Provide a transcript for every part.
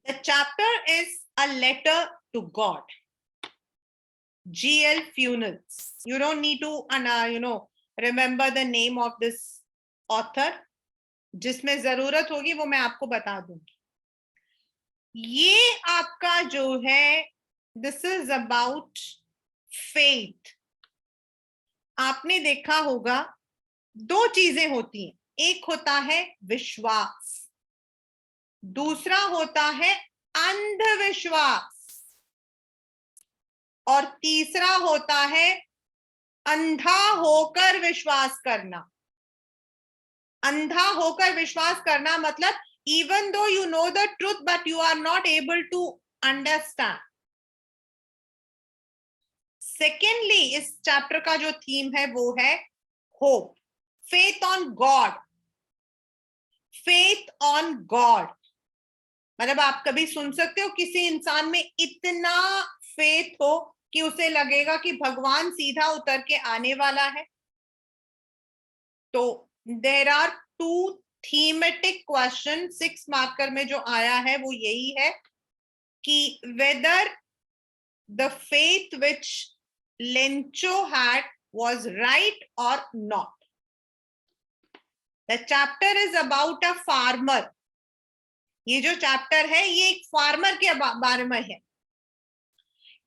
The chapter is a letter to God. G.L. Funes. You don't need to, remember the name of this author. जिसमें जरूरत होगी वो मैं आपको बता दूंगी. ये आपका जो है, this is about faith. आपने देखा होगा दो चीजें होती हैं. एक होता है विश्वास, दूसरा होता है अंधविश्वास, और तीसरा होता है अंधा होकर विश्वास करना. अंधा होकर विश्वास करना मतलब even though you know the truth but you are not able to understand. Secondly, इस चैप्टर का जो थीम है वो है hope, faith on God. faith on God मतलब आप कभी सुन सकते हो किसी इंसान में इतना फेथ हो कि उसे लगेगा कि भगवान सीधा उतर के आने वाला है. तो there are two thematic question 6 marker में जो आया है वो यही है कि whether the faith which Lencho had was right और not. The chapter is about a farmer. ये जो चैप्टर है ये एक फार्मर के बारे में है.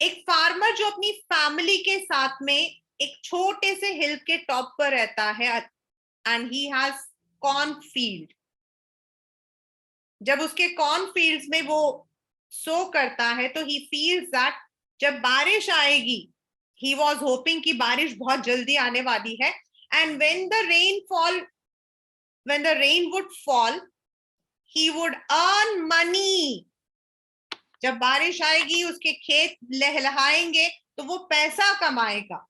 एक फार्मर जो अपनी फैमिली के साथ में एक छोटे से हिल के टॉप पर रहता है and he has corn field. जब उसके कॉर्न फील्ड्स में वो सो करता है तो ही फील्स दैट जब बारिश आएगी, ही वाज होपिंग कि बारिश बहुत जल्दी आने वाली है, and when the rain would fall he would earn money. जब बारिश आएगी उसके खेत लहलहाएंगे तो वो पैसा कमाएगा.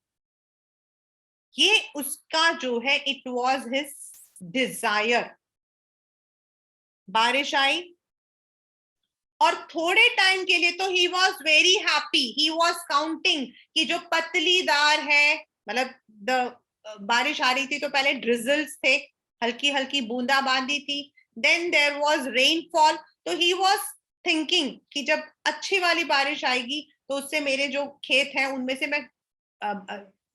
ये उसका जो है it was his desire. बारिश आई और थोड़े टाइम के लिए तो he was very happy. He was counting कि जो पतलीदार है, मतलब बारिश आ रही थी तो पहले ड्रिजल्स थे, हल्की हल्की बूंदाबांदी थी. Then there was rainfall. तो he was thinking कि जब अच्छी वाली बारिश आएगी तो उससे मेरे जो खेत हैं उनमें से मैं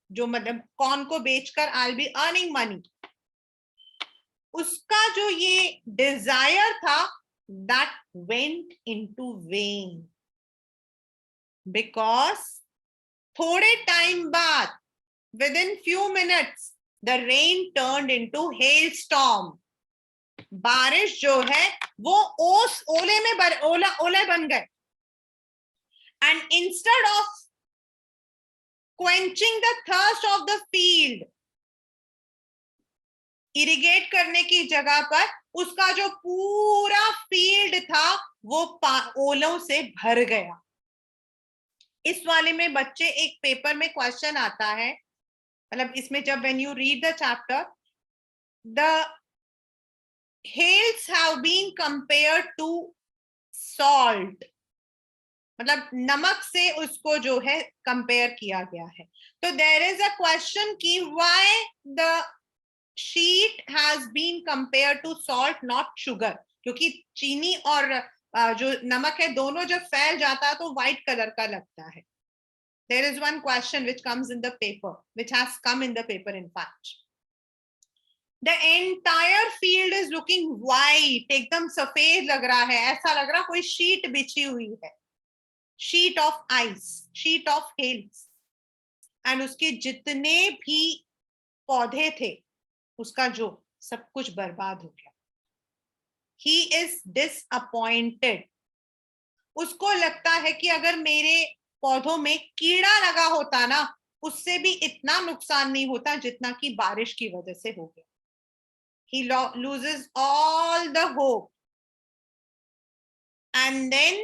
जो मतलब कॉर्न को बेचकर I'll be earning money. उसका जो ये डिजायर था that went into vain because थोड़े टाइम बाद within few minutes the rain turned into hailstorm. बारिश जो है वो ओले में ओले बन गए. And instead of quenching the thirst of the field, irrigate करने की जगह पर उसका जो पूरा फील्ड था वो ओलों से भर गया. इस वाले में बच्चे एक पेपर में क्वेश्चन आता है, मतलब इसमें जब when you read the chapter, the hails have been compared to salt. मतलब नमक से उसको जो है कंपेयर किया गया है. तो देयर इज अ क्वेश्चन कि why the sheet has been compare to salt not sugar. क्योंकि चीनी और जो नमक है दोनों जब फैल जाता है तो व्हाइट कलर का लगता है. There is one question which comes in the paper, which has come in the paper in fact. The entire field is looking white. एकदम सफेद लग रहा है, ऐसा लग रहा कोई शीट बिछी हुई है, sheet of ice, sheet of hails. And उसके जितने भी पौधे थे उसका जो सब कुछ बर्बाद हो गया. He is disappointed. उसको लगता है कि अगर मेरे पौधों में कीड़ा लगा होता ना उससे भी इतना नुकसान नहीं होता जितना कि बारिश की वजह से हो गया. He loses all the hope. And then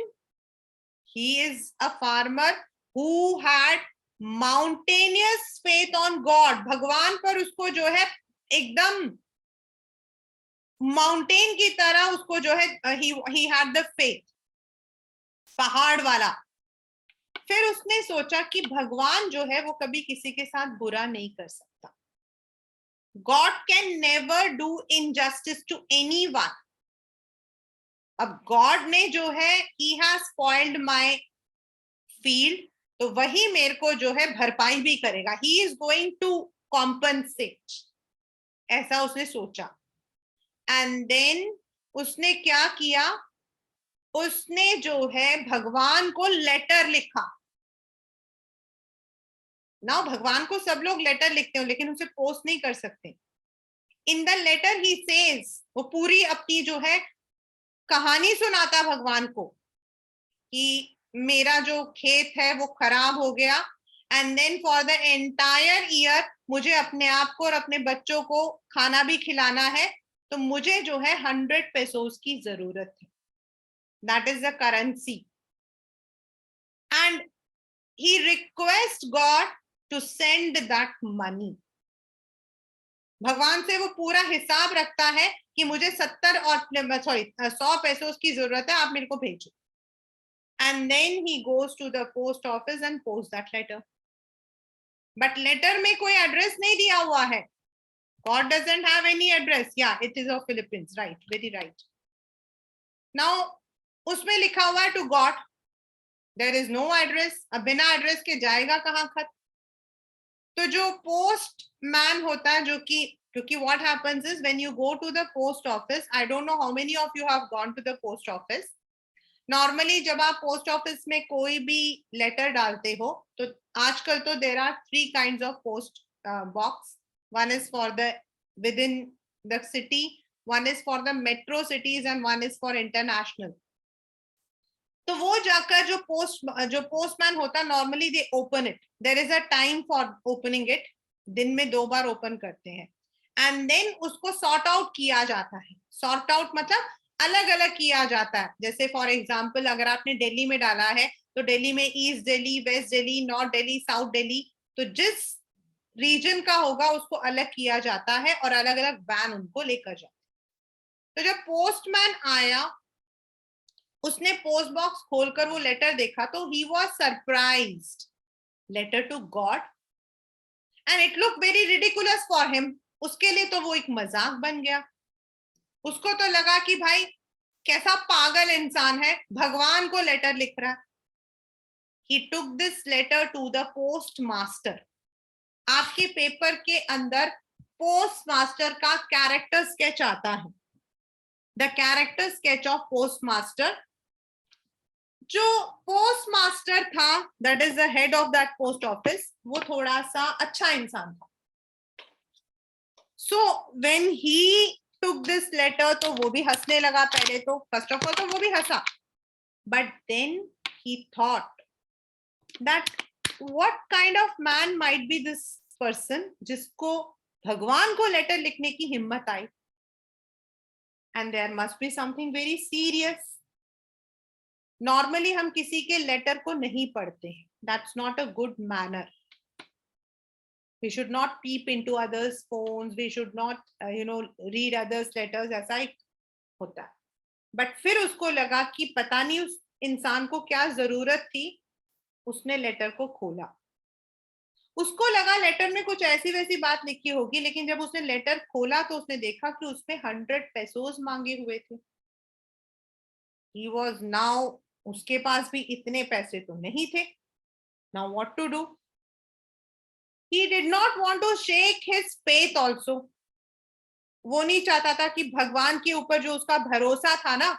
he is a farmer who had mountainous faith on God. भगवान पर उसको जो है एकदम माउंटेन की तरह उसको जो है he had the faith, पहाड़ वाला. फिर उसने सोचा कि भगवान जो है वो कभी किसी के साथ बुरा नहीं कर सकता. God can never do injustice to anyone. अब गॉड ने जो है he has spoiled my field, तो वही मेरे को जो है भरपाई भी करेगा, he is going to compensate, ऐसा उसने सोचा। एंड देन उसने क्या किया, उसने जो है भगवान को लेटर लिखा। ना भगवान को सब लोग लेटर लिखते हो लेकिन उसे पोस्ट नहीं कर सकते। In the letter he says, वो पूरी अपनी जो है कहानी सुनाता भगवान को कि मेरा जो खेत है वो खराब हो गया, and then for the entire year मुझे अपने आप को और अपने बच्चों को खाना भी खिलाना है, तो मुझे जो है 100 पेसोस की जरूरत है, that is the currency. And he requests God to send that money. भगवान से वो पूरा हिसाब रखता है कि मुझे 70 और 100 पैसों की जरूरत है, आप मेरे को भेजो। And then he goes to the post office and posts that letter. But letter में कोई एड्रेस नहीं दिया हुआ है. God doesn't have any address. Yeah, it is of Philippines. Right, very right. Now उसमें लिखा हुआ है to God. There is no address. अब बिना एड्रेस के जाएगा कहाँ खत? तो जो पोस्ट मैन होता है, जो कि क्योंकि what happens is when you go to the post office, I don't know how many of you have gone to the post office. Normally जब आप पोस्ट ऑफिस में कोई भी लेटर डालते हो तो आजकल तो there are 3 kinds of post box. One is for the within the city, one is for the metro cities and one is for international. तो वो जाकर जो पोस्टमैन होता है normally they open it, there is a time for opening it, दिन में 2 बार open करते हैं, एंड देन उसको सॉर्ट आउट किया जाता है। सॉर्ट आउट मतलब अलग अलग किया जाता है। जैसे फॉर एग्जाम्पल अगर आपने दिल्ली में डाला है तो दिल्ली में east Delhi, west Delhi, north Delhi, south Delhi, तो जिस रीजन का होगा उसको अलग किया जाता है और अलग अलग वैन उनको लेकर जाता है। तो जब पोस्टमैन आया उसने पोस्ट बॉक्स खोलकर वो लेटर देखा तो he was surprised, letter to God, and it look very ridiculous for him. उसके लिए तो वो एक मजाक बन गया। उसको तो लगा कि भाई कैसा पागल इंसान है, भगवान को लेटर लिख रहा है। He took this letter to the postmaster. आपके पेपर के अंदर पोस्ट मास्टर का कैरेक्टर स्केच आता है, the character sketch of post master. जो पोस्ट मास्टर था, that is the head of that post office, वो थोड़ा सा अच्छा इंसान था। So when he took this letter, तो वो भी हंसने लगा पहले तो, फर्स्ट ऑफ ऑल तो वो भी हंसा, but then he thought that what kind of man might be this person जिसको भगवान को लेटर लिखने की हिम्मत आई, and there must be something very serious. Normally हम किसी के लेटर को नहीं पढ़ते हैं, that's not a good manner. We should not peep into others' phones. We should not, read others' letters. ऐसा ही होता है। बट फिर उसको लगा कि पता नहीं उस इंसान को क्या जरूरत थी, उसने लेटर को खोला। उसको लगा लेटर में कुछ ऐसी वैसी बात लिखी होगी, लेकिन जब उसने लेटर खोला तो उसने देखा कि उसमें 100 पेसोस मांगे हुए थे। He was now, उसके पास भी इतने पैसे तो नहीं थे। Now what to do? He did not want to shake his faith also. वो नहीं चाहता था कि भगवान के ऊपर जो उसका भरोसा था ना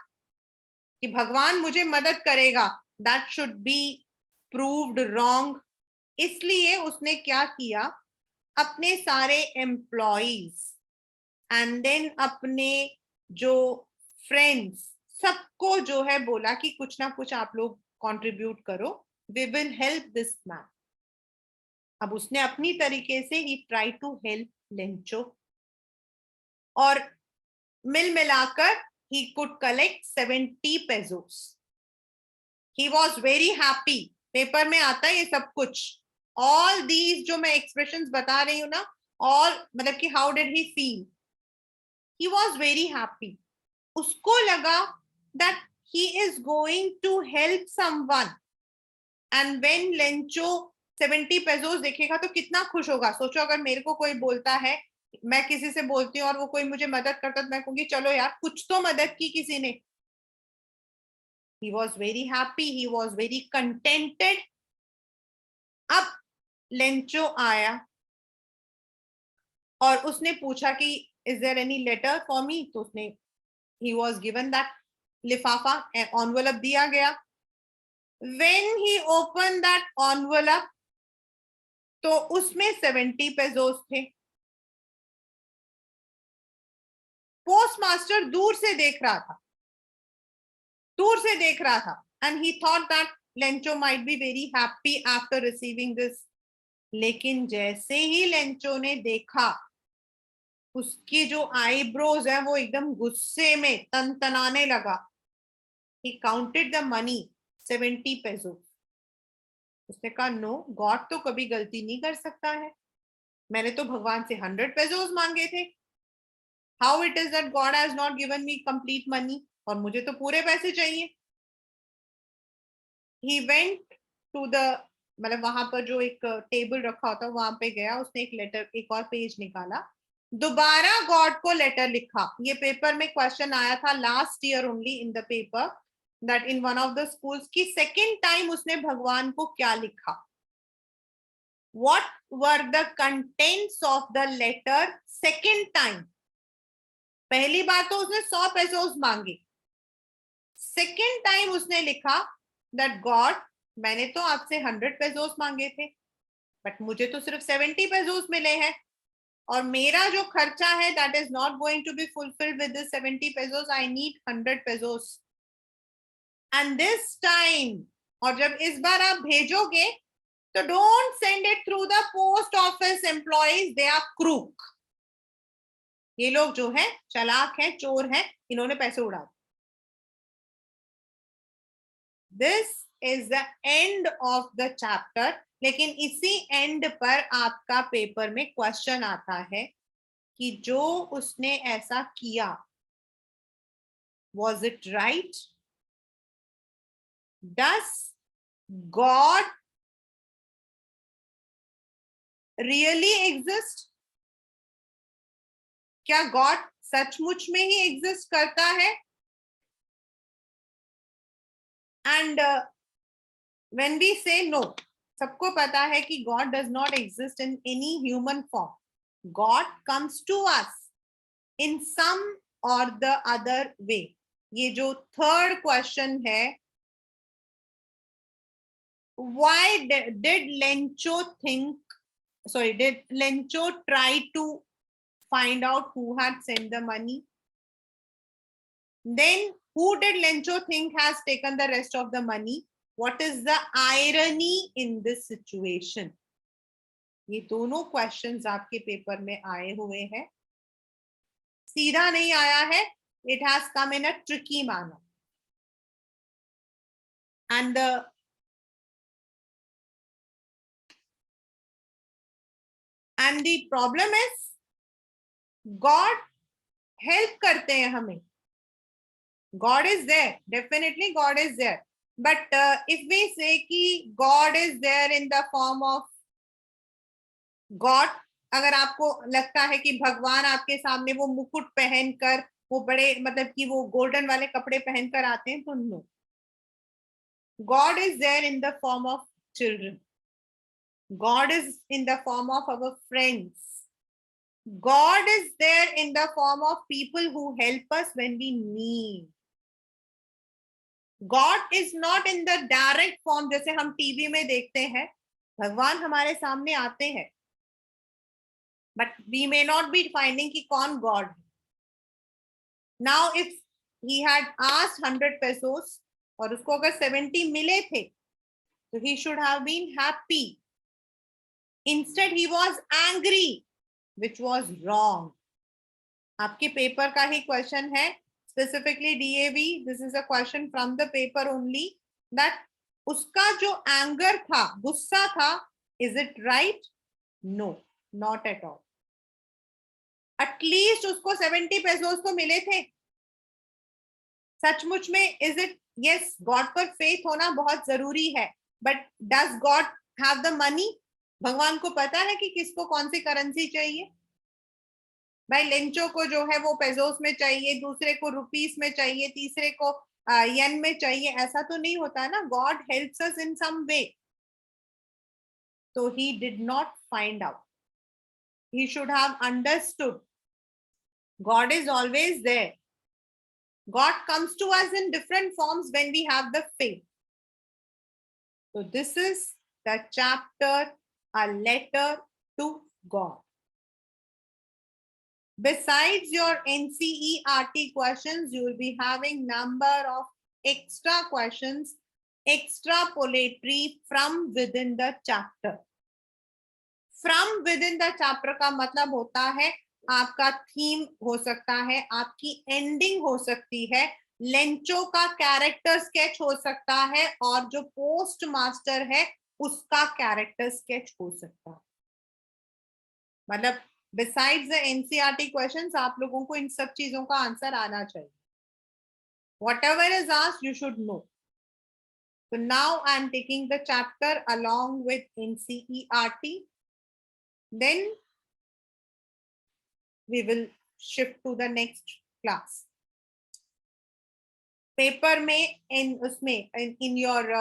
कि भगवान मुझे मदद करेगा, that should be proved wrong. इसलिए उसने क्या किया, अपने सारे एम्प्लॉइज एंड देन अपने जो फ्रेंड्स सबको जो है बोला कि कुछ ना कुछ आप लोग कंट्रीब्यूट करो, we will help this man. अब उसने अपनी तरीके से he try to help Lencho, और मिल मिलाकर he could collect 70 pesos. He was very happy. Paper में आता है ये सब कुछ। All these जो मैं expressions बता रही हूँ ना, all मतलब कि how did he feel? He was very happy. उसको लगा that he is going to help someone. And when Lencho 70 pesos देखेगा तो कितना खुश होगा। सोचो अगर मेरे को कोई बोलता है, मैं किसी से बोलती हूँ और वो कोई मुझे मदद करता, तो मैं कहूंगी चलो यार कुछ तो मदद की किसी ने। He was very happy, he was very contented. अब लेंचो आया और उसने पूछा कि is there any letter for me? तो उसने he was given that लिफाफा envelope दिया गया. When he opened that envelope, तो उसमें 70 पेसोस थे. पोस्टमास्टर दूर से देख रहा था and he thought that Lencho might be very happy after receiving this. लेकिन जैसे ही लेंचो ने देखा, उसकी जो आईब्रोज है वो एकदम गुस्से में तनतनाने लगा. He counted the money, 70 pesos. उसने कहा नो, गॉड तो कभी गलती नहीं कर सकता है. मैंने तो भगवान से 100 पेसोस मांगे थे. How it is that God has not given me complete money, और मुझे तो पूरे पैसे चाहिए. ही वेंट टू द, मतलब वहां पर जो एक टेबल रखा होता वहां पे गया. उसने एक लेटर, एक और पेज निकाला, दोबारा गॉड को लेटर लिखा. ये पेपर में क्वेश्चन आया था last year only in the paper, that in one of the schools की सेकेंड टाइम उसने भगवान को क्या लिखा. What were the contents of the letter second time? पहली बार तो उसने 100 पेसोस मांगे. सेकेंड टाइम उसने लिखा that God, मैंने तो आपसे 100 पेसोस मांगे थे, बट मुझे तो सिर्फ 70 पेसोस मिले हैं, और मेरा जो खर्चा है that is not going to be fulfilled with this 70 pesos. I need 100 pesos. And this time, और जब इस बार आप भेजोगे तो don't send it through the post office employees. They are crook. ये लोग जो है चालाक हैं, चोर हैं, इन्होंने पैसे उड़ा. This is the end of the chapter. लेकिन इसी एंड पर आपका पेपर में क्वेश्चन आता है कि जो उसने ऐसा किया, was it right? Does God really exist? क्या गॉड सचमुच में ही एग्जिस्ट करता है? And when we say no, सबको पता है कि God does not exist in any human form. God comes to us in some or the other way. ये जो थर्ड क्वेश्चन है, why did Lencho try to find out who had sent the money? Then who did Lencho think has taken the rest of the money? What is the irony in this situation? ये दोनों questions आपके paper में आए हुए हैं. सीधा नहीं आया है. It has come in a tricky manner. And the problem is, God help करते हैं हमें. God is there, definitely God is there. But if we say कि God is there in the form of God, अगर आपको लगता है कि भगवान आपके सामने वो मुकुट पहनकर, वो बड़े मतलब कि वो गोल्डन वाले कपड़े पहनकर आते हैं, तो no. God is there in the form of children. God is in the form of our friends. God is there in the form of people who help us when we need. God is not in the direct form जैसे हम TV में देखते हैं. भगवान हमारे सामने आते हैं, but we may not be finding कि कौन God है. Now if he had asked 100 pesos और उसको अगर 70 मिले थे, तो he should have been happy. Instead he was angry, which was wrong. आपके पेपर का ही क्वेश्चन है, specifically DAV. This is a question from the paper only, that उसका जो anger था, गुस्सा था, is it right? No, not at all. At least उसको 70 pesos तो मिले थे. सचमुच में is it? Yes, God पर faith होना बहुत जरूरी है. But does God have the money? भगवान को पता है कि किसको कौन सी करेंसी चाहिए. भाई लेंचो को जो है वो पेसोस में चाहिए, दूसरे को रुपीस में चाहिए, तीसरे को यन में चाहिए, ऐसा तो नहीं होता है ना. गॉड हेल्प्स अस इन सम वे. तो he did not find out. He should have understood. God is always there. God comes to us in different forms when we have the faith. So this is the chapter, a letter to God. Besides your NCERT questions, you will be having number of extra questions, extrapolatory from within the chapter. From within the chapter का मतलब होता है आपका theme हो सकता है, आपकी ending हो सकती है, लेंचो का कैरेक्टर स्केच हो सकता है, और जो पोस्ट मास्टर है उसका कैरेक्टर स्केच हो सकता है. मतलब बिसाइड्स द एनसीईआरटी क्वेश्चंस आप लोगों को इन सब चीजों का आंसर आना चाहिए. Whatever is asked, you should know. So now I am taking the chapter along with NCERT. Then we will shift to the next class. Paper में इन योर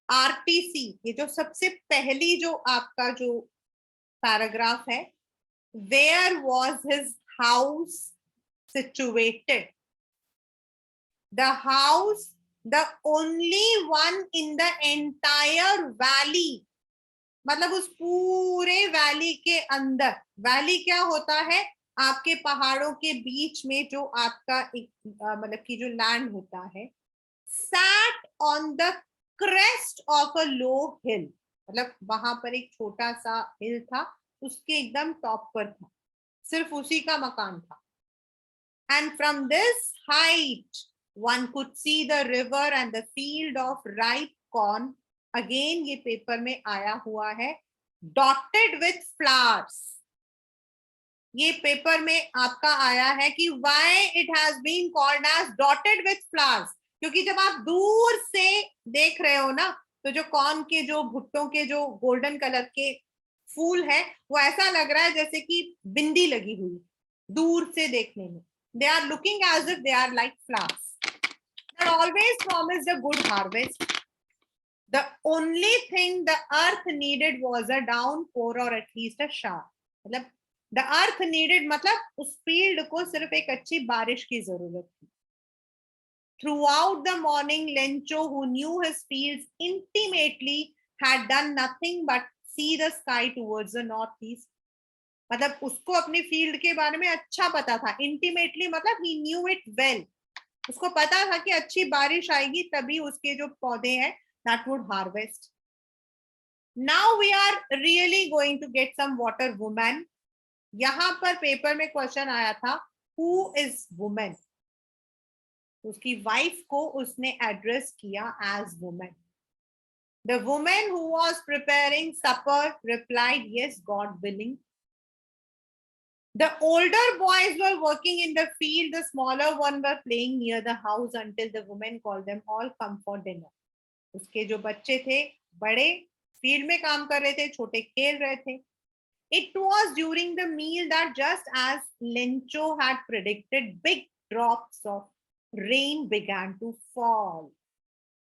आरटीसी, ये जो सबसे पहली जो आपका जो पैराग्राफ है, where was his house situated. The house, the only one in the entire valley. मतलब उस पूरे वैली के अंदर, वैली क्या होता है, आपके पहाड़ों के बीच में जो आपका एक मतलब की जो लैंड होता है. sat on the crest of a low hill. मतलब वहां पर एक छोटा सा हिल था, उसके एकदम टॉप पर था, सिर्फ उसी का मकान था. And from this height one could see the river and the field of ripe corn. Again ये पेपर में आया हुआ है, dotted with flowers. ये पेपर में आपका आया है कि why it has been called as dotted with flowers. क्योंकि जब आप दूर से देख रहे हो ना, तो जो कॉर्न के जो भुट्टों के जो गोल्डन कलर के फूल है, वो ऐसा लग रहा है जैसे कि बिंदी लगी हुई दूर से देखने में. They are looking as if they are like flowers. That always promised a good harvest. The only thing the earth needed was a downpour or at least a shower. मतलब the earth needed मतलब उस field को सिर्फ एक अच्छी बारिश की जरूरत थी. Throughout the morning, Lencho, who knew his fields intimately, had done nothing but see the sky towards the northeast. मतलब उसको अपनी फील्ड के बारे में अच्छा पता था. इंटीमेटली मतलब he knew it well. उसको पता था कि अच्छी बारिश आएगी तभी उसके जो पौधे हैं that would harvest. Now we are really going to get some water woman. यहाँ पर पेपर में क्वेश्चन आया था who is woman. उसकी वाइफ को उसने एड्रेस किया as women. The woman who was preparing supper replied, yes, God willing. The older boys were working in the field, the smaller one were playing near the house until the woman called them all come for dinner. उसके जो बच्चे थे बड़े field में काम कर रहे थे, छोटे खेल रहे थे. It was during the meal that just as Lencho had predicted, big drops of rain began to fall.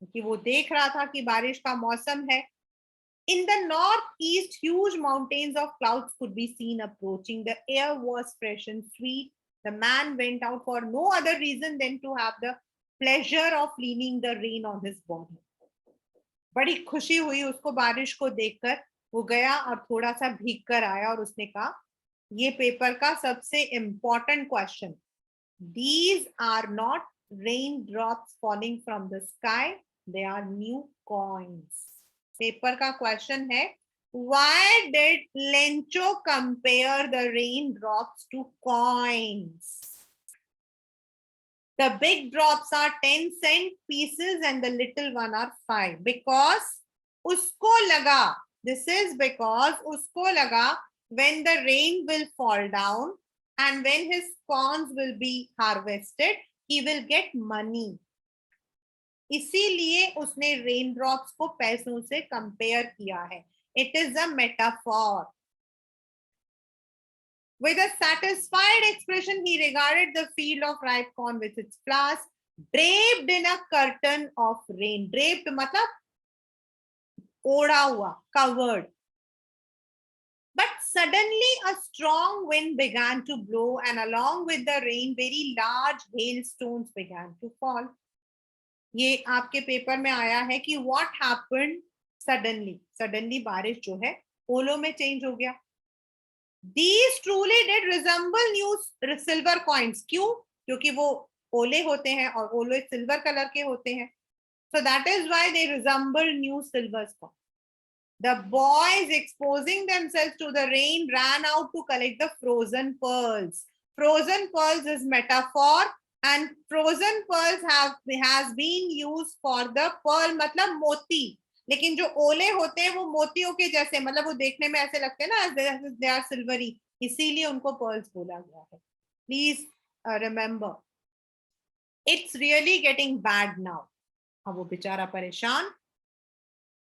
कि वो देख रहा था कि बारिश का मौसम है. In the northeast, huge mountains of clouds could be seen approaching. The air was fresh and sweet. The man went out for no other reason than to have the pleasure of feeling the rain on his body. बड़ी खुशी हुई उसको बारिश को देखकर. वो गया और थोड़ा सा भीग कर आया और उसने कहा, ये पेपर का सबसे important question. These are not raindrops falling from the sky, they are new coins. Paper का क्वेश्चन है, why did Lencho compare the raindrops to coins? The big drops are 10-cent pieces and the little one are 5. Because उसको लगा, this is because उसको लगा when the rain will fall down and when his corns will be harvested, he will get money. इसीलिए उसने rain drops को पैसों से compare किया है. It is a metaphor. With a satisfied expression, he regarded the field of ripe corn with its flowers. draped in a curtain of rain. Draped मतलब ओढ़ा हुआ, covered. But suddenly a strong wind began to blow, and along with the rain, very large hailstones began to fall. ये आपके paper में आया है कि what happened suddenly. Suddenly बारिश जो है ओलों में चेंज हो गया. These truly did resemble new silver coins. क्यों? क्योंकि वो ओले होते हैं और ओले सिल्वर कलर के होते हैं. So that is why they resemble new silver coins. The boys, exposing themselves to the rain, ran out to collect the frozen pearls. Frozen pearls is metaphor, and frozen pearls has been used for the pearl मतलब मोती. लेकिन जो ओले होते हैं वो मोतियों के जैसे, मतलब वो देखने में ऐसे लगते हैं ना, they are silvery, इसीलिए उनको pearls बोला गया है. Please remember, it's really getting bad now. अब वो बेचारा परेशान.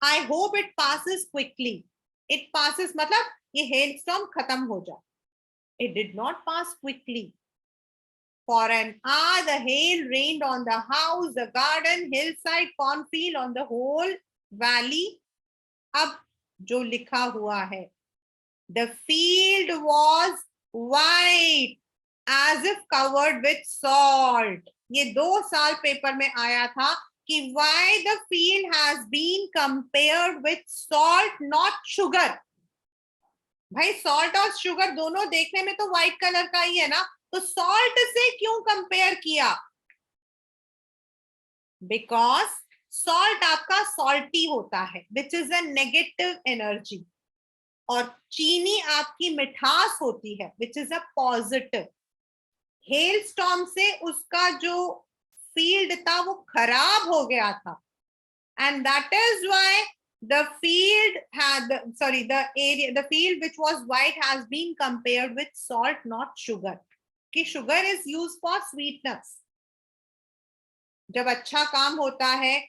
I hope it passes quickly. It passes मतलब ये hailstorm खत्म हो जाए. It did not pass quickly. For an hour, the hail rained on the house, the garden, hillside, cornfield, on the whole valley. अब जो लिखा हुआ है, the field was white as if covered with salt. ये 2 साल paper में आया था कि why the field has been compared with salt, not sugar. भाई salt और sugar दोनों देखने में तो white कलर का ही है ना, तो salt से क्यों कंपेयर किया? Because salt आपका salty होता है, which is a negative energy, और चीनी आपकी मिठास होती है, which is a positive. Hailstorm से उसका जो फील्ड था वो खराब हो गया था, and that is why the field had the field which was white has been compared with salt, not sugar. कि sugar is used for sweetness. जब अच्छा काम होता है,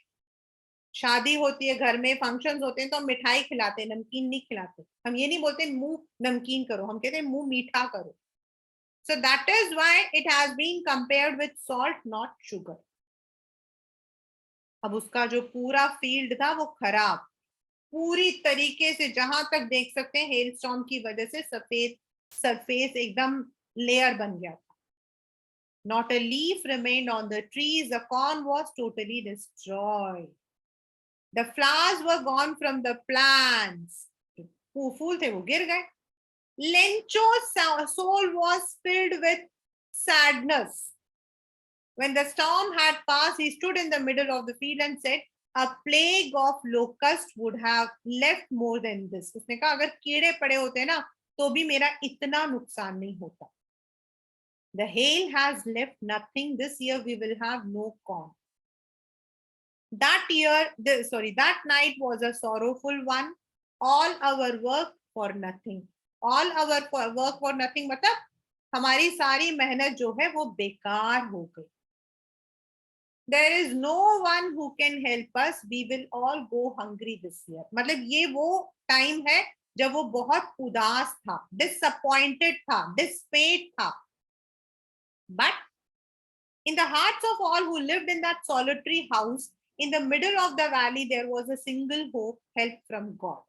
शादी होती है, घर में फंक्शंस होते हैं, तो हम मिठाई खिलाते हैं, नमकीन नहीं खिलाते. हम ये नहीं बोलते मुंह नमकीन करो, हम कहते हैं मुंह मीठा करो. So that is why it has been compared with salt, not sugar. अब उसका जो पूरा फील्ड था वो खराब, पूरी तरीके से, जहां तक देख सकते हैं हेलस्टॉर्म की वजह से सफेद सरफेस एकदम लेयर बन गया था. Not a leaf remained on the trees. The corn was totally destroyed. The flowers were gone from the plants. फूल थे वो गिर गए. Lencho's soul was filled with sadness. When the storm had passed, he stood in the middle of the field and said, a plague of locusts would have left more than this. उसने कहा अगर कीड़े पड़े होते ना तो भी मेरा इतना नुकसान नहीं होता. The hail has left nothing. This year we will have no corn. That night was a sorrowful one. All our work for nothing. All our work for nothing मतलब हमारी सारी मेहनत जो है वो बेकार हो गई. There is no one who can help us. We will all go hungry this year. मतलब ये वो टाइम है जब वो बहुत उदास था, disappointed था, dismayed था. But in the hearts of all who lived in that solitary house in the middle of the valley, there was a single hope, help from God.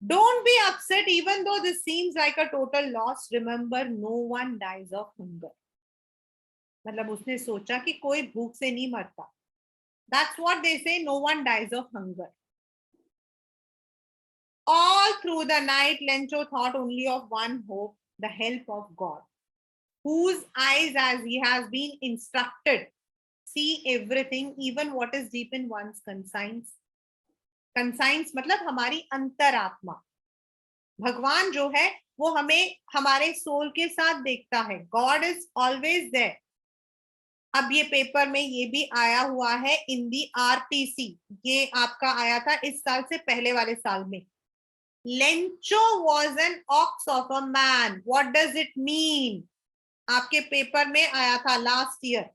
Don't be upset even though this seems like a total loss. Remember, no one dies of hunger. मतलब उसने सोचा कि कोई भूख से नहीं मरता. That's what they say, no one dies of hunger. All through the night, Lencho thought only of one hope, the help of God, whose eyes, as he has been instructed, see everything, even what is deep in one's conscience. Conscience मतलब हमारी अंतरात्मा. भगवान जो है वो हमें हमारे soul के साथ देखता है. God is always there. अब ये पेपर में ये भी आया हुआ है इन दी RTC. ये आपका आया था इस साल से पहले वाले साल में. Lencho was an ox of a man. What does it mean? आपके पेपर में आया था last year.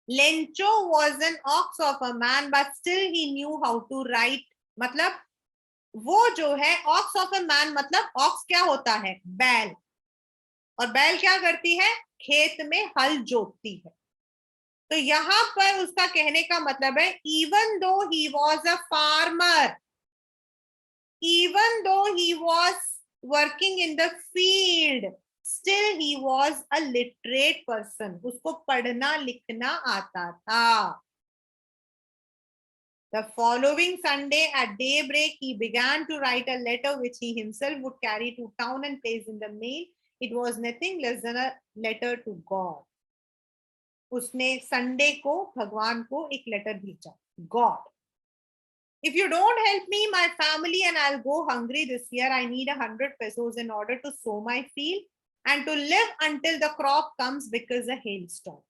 Lencho was an ox of a man, but still he knew how to write. मतलब वो जो है ox of a man मतलब ox क्या होता है? बैल. और बैल क्या करती है? खेत में हल जोतती है। तो यहां पर उसका कहने का मतलब है even though he was a farmer, even though he was working in the field, still he was a literate person. उसको पढ़ना लिखना आता था. The following Sunday at daybreak, he began to write a letter which he himself would carry to town and place in the mail. It was nothing less than a letter to God. उसने Sunday को भगवान को एक letter भेजा. God, if you don't help me, my family and I'll go hungry this year. I need 100 pesos in order to sow my field and to live until the crop comes because a hailstorm.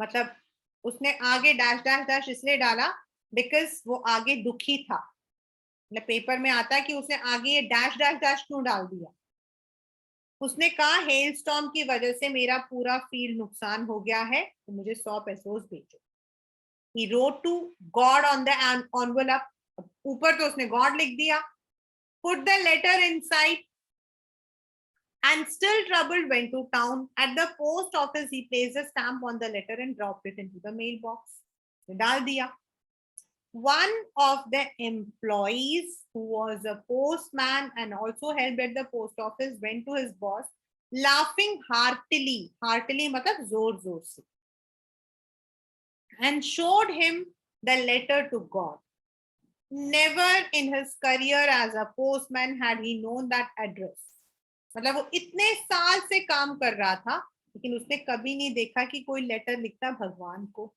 मतलब उसने आगे dash dash dash इसलिए डाला because वो आगे दुखी था. मतलब पेपर में आता है कि उसने आगे ये डैश डैश डैश क्यों डाल दिया. उसने कहा हेल स्टॉर्म की वजह से मेरा पूरा फील्ड नुकसान हो गया है, तो मुझे 100 पेसोस भेजो. He wrote to God on the envelope. ऊपर तो उसने God लिख दिया. Put the letter inside. And still troubled, went to town. At the post office, he placed a stamp on the letter and dropped it into the mailbox. डाल दिया. One of the employees, who was a postman and also helped at the post office, went to his boss, laughing heartily. Heartily मतलब जोर जोर से. And showed him the letter to God. Never in his career as a postman had he known that address. मतलब वो इतने साल से काम कर रहा था लेकिन उसने कभी नहीं देखा कि कोई लेटर लिखता भगवान को.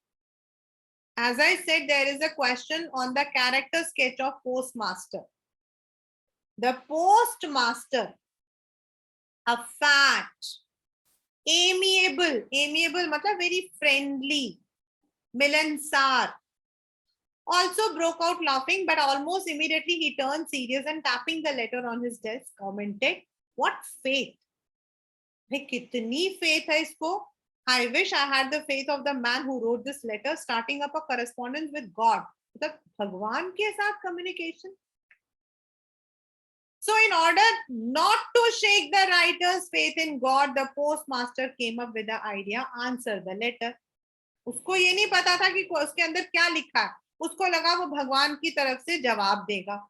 As I said, there is a question on the character sketch of postmaster. The postmaster, a fat, amiable मतलब very friendly, milansar, also broke out laughing, but almost immediately he turned serious and tapping the letter on his desk commented, "What faith! भाई कितनी faith है इसको. I wish I had the faith of the man who wrote this letter, starting up a correspondence with God." मतलब भगवान के साथ communication. So in order not to shake the writer's faith in God, the postmaster came up with the idea, answer the letter. उसको ये नहीं पता था कि उसके अंदर क्या लिखा है. उसको लगा वो भगवान की तरफ से जवाब देगा.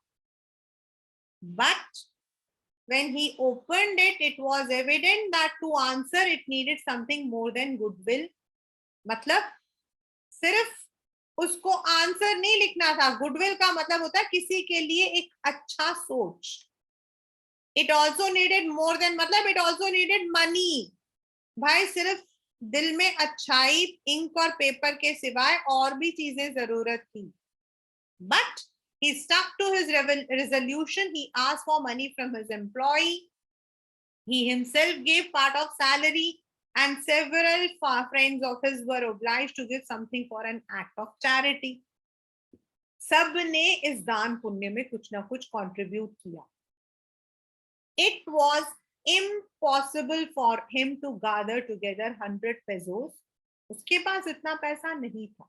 But when he opened it, it was evident that to answer it needed something more than goodwill. मतलब सिर्फ उसको आंसर नहीं लिखना था. गुडविल का मतलब होता है किसी के लिए एक अच्छा सोच. It also needed more than मतलब it also needed money. भाई सिर्फ दिल में अच्छाई इंक और पेपर के सिवाय और भी चीजें जरूरत थी. But he stuck to his resolution. He asked for money from his employee. He himself gave part of salary, and several friends of his were obliged to give something for an act of charity. सब ने इस दान पुण्य में कुछ ना कुछ contribute किया. It was impossible for him to gather together 100 pesos. उसके पास इतना पैसा नहीं था.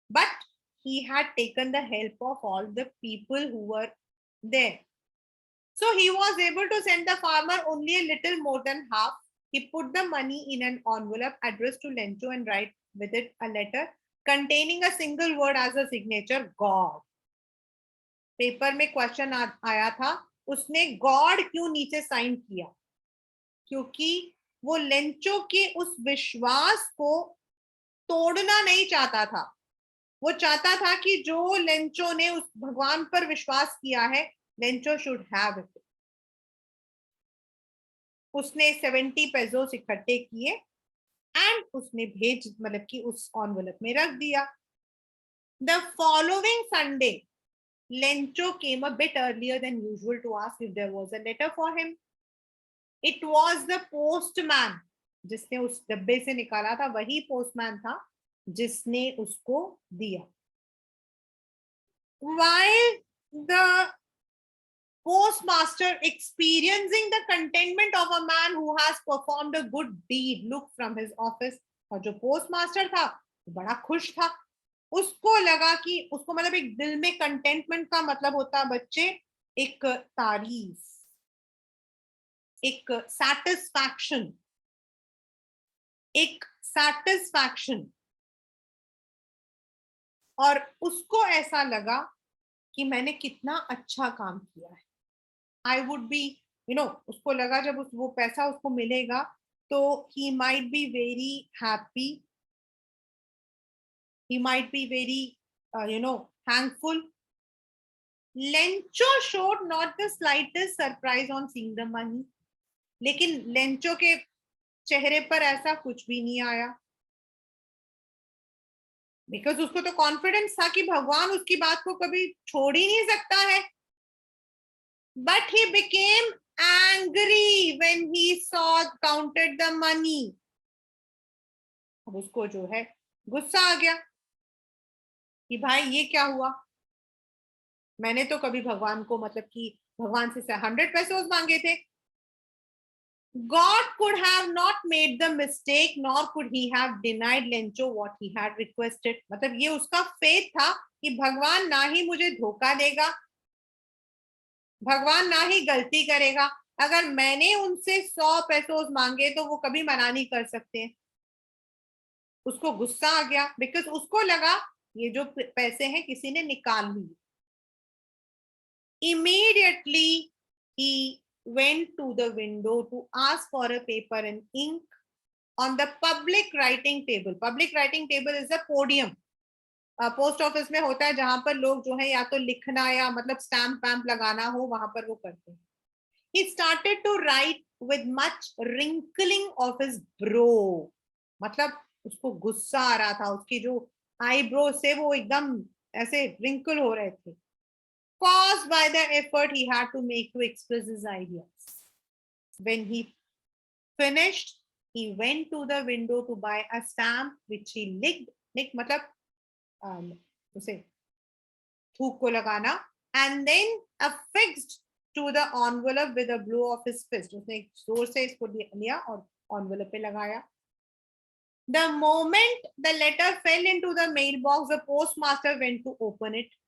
But he had taken the help of all the people who were there. So he was able to send the farmer only a little more than half. He put the money in an envelope addressed to Lencho and write with it a letter containing a single word as a signature, God. Paper में question आया था, उसने God क्यों नीचे sign किया? क्योंकि वो Lencho के उस विश्वास को तोड़ना नहीं चाहता था. वो चाहता था कि जो लेंचो ने उस भगवान पर विश्वास किया है, लेंचो शुड हैव इट. उसने 70 पेसोस इकट्ठे किए एंड उसने भेज मतलब कि उस एनवेलप में रख दिया. The following Sunday Lencho came a bit earlier than usual to ask if there was a letter for him. It was the postman. जिसने उस डब्बे से निकाला था वही पोस्टमैन था जिसने उसको दिया. While the postmaster, experiencing the contentment of a man who has performed a good deed, looked from his office. और जो postmaster था बड़ा खुश था. उसको लगा कि उसको मतलब एक दिल में contentment का मतलब होता है बच्चे एक तारीफ, एक satisfaction. एक सैटिस्फैक्शन, और उसको ऐसा लगा कि मैंने कितना अच्छा काम किया है. आई वुड बी, उसको लगा जब वो पैसा उसको मिलेगा तो he might be very happy, he might be very thankful. Lencho showed not the slightest surprise on seeing the money. लेकिन लेंचो के चेहरे पर ऐसा कुछ भी नहीं आया, बिकॉज उसको तो कॉन्फिडेंस था कि भगवान उसकी बात को कभी छोड़ ही नहीं सकता है. But he became angry when he saw counted the money. अब उसको जो है गुस्सा आ गया कि भाई ये क्या हुआ, मैंने तो कभी भगवान को, मतलब कि भगवान से 100 पैसे मांगे थे. God could have not made the mistake, nor could he have denied Lencho what he had requested. मतलब ये उसका फेथ था कि भगवान ना ही मुझे धोखा देगा, भगवान ना ही गलती करेगा. अगर मैंने उनसे 100 पैसे मांगे तो वो कभी मना नहीं कर सकते. उसको गुस्सा आ गया बिकॉज उसको लगा ये जो पैसे हैं किसी ने निकाल लिए. Immediately he went to the window to ask for a paper and ink on the public writing table. Public writing table is a podium. Post office में होता है जहां पर लोग जो है या तो लिखना या मतलब स्टैम्प वैम्प लगाना हो, वहां पर वो करते हैं. He started to write with much wrinkling of his brow. मतलब उसको गुस्सा आ रहा था, उसकी जो आईब्रो से वो एकदम ऐसे रिंकल हो रहे थे, caused by the effort he had to make to express his ideas. When he finished, he went to the window to buy a stamp which he licked. Lick मतलब उसे थूक को लगाना, and then affixed to the envelope with a blow of his fist. उसने जोर से इसको लिया और envelope पे लगाया. The moment the letter fell into the mailbox, the postmaster went to open it.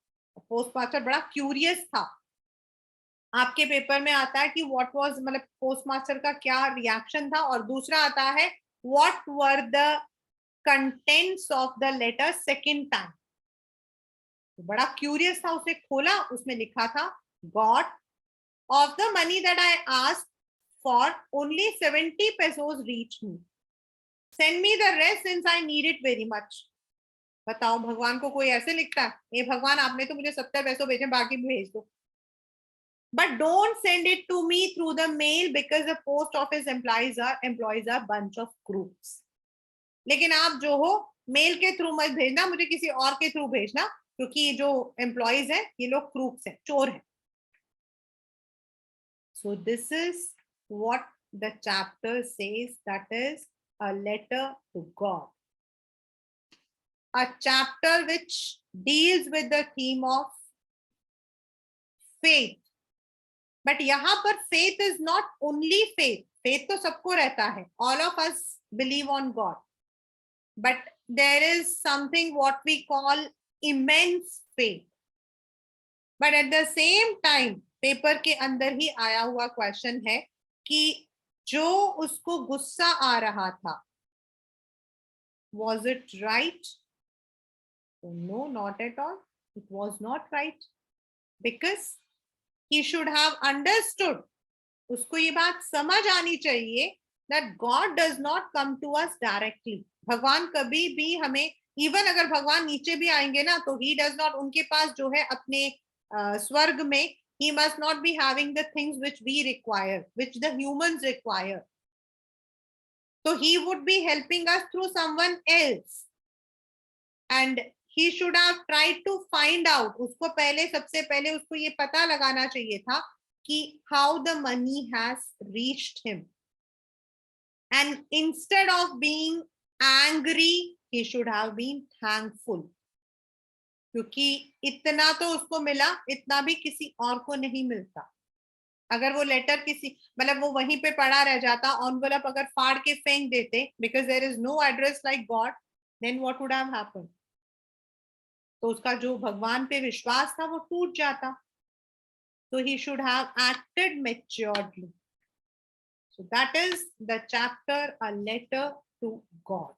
Postmaster बड़ा क्यूरियस था. आपके पेपर में आता है कि व्हाट वाज, मतलब पोस्टमास्टर का क्या रिएक्शन था, और दूसरा आता है what were the contents of the letter second time. बड़ा क्यूरियस था, उसे खोला, उसमें लिखा था God of the money that I asked for only 70 pesos reach me, send me the rest since I need it very much. बताओ भगवान को कोई ऐसे लिखता है, ये भगवान आपने तो मुझे 70 पैसे भेजे, बाकी भी भेज दो. But don't send it to me through the mail because the post office employees are bunch of crooks. लेकिन आप जो हो मेल के थ्रू मत भेजना, मुझे किसी और के थ्रू भेजना, क्योंकि जो एम्प्लॉइज हैं ये लोग क्रूक्स हैं, चोर हैं. So this is what the chapter says, that is a letter to God. A chapter which deals with the theme of faith. But यहाँ पर faith is not only faith. Faith तो सबको रहता है, all of us believe on God, but there is something what we call immense faith. But at the same time paper के अंदर ही आया हुआ क्वेश्चन है कि जो उसको गुस्सा आ रहा था, was it right? No, not at all. It was not right because he should have understood. उसको ये बात समझ आनी चाहिए that God does not come to us directly. भगवान कभी भी हमें, इवन अगर भगवान नीचे भी आएंगे ना, तो he does not, उनके पास जो है अपने स्वर्ग में, he must not be having the things which we require, which the humans require. So he would be helping us through someone else. And he should have tried to find out. उसको पहले, सबसे पहले उसको ये पता लगाना चाहिए था कि how the money has reached him. And instead of being angry, he should have been thankful. क्योंकि इतना तो उसको मिला, इतना भी किसी और को नहीं मिलता. अगर वो लेटर किसी, मतलब वो वहीं पे पड़ा रह जाता, एनवेलप अगर फाड़ के फेंक देते, because there is no address like God, then what would have happened? तो उसका जो भगवान पे विश्वास था वो टूट जाता. So he should have acted maturely. So that is the chapter, a letter to God.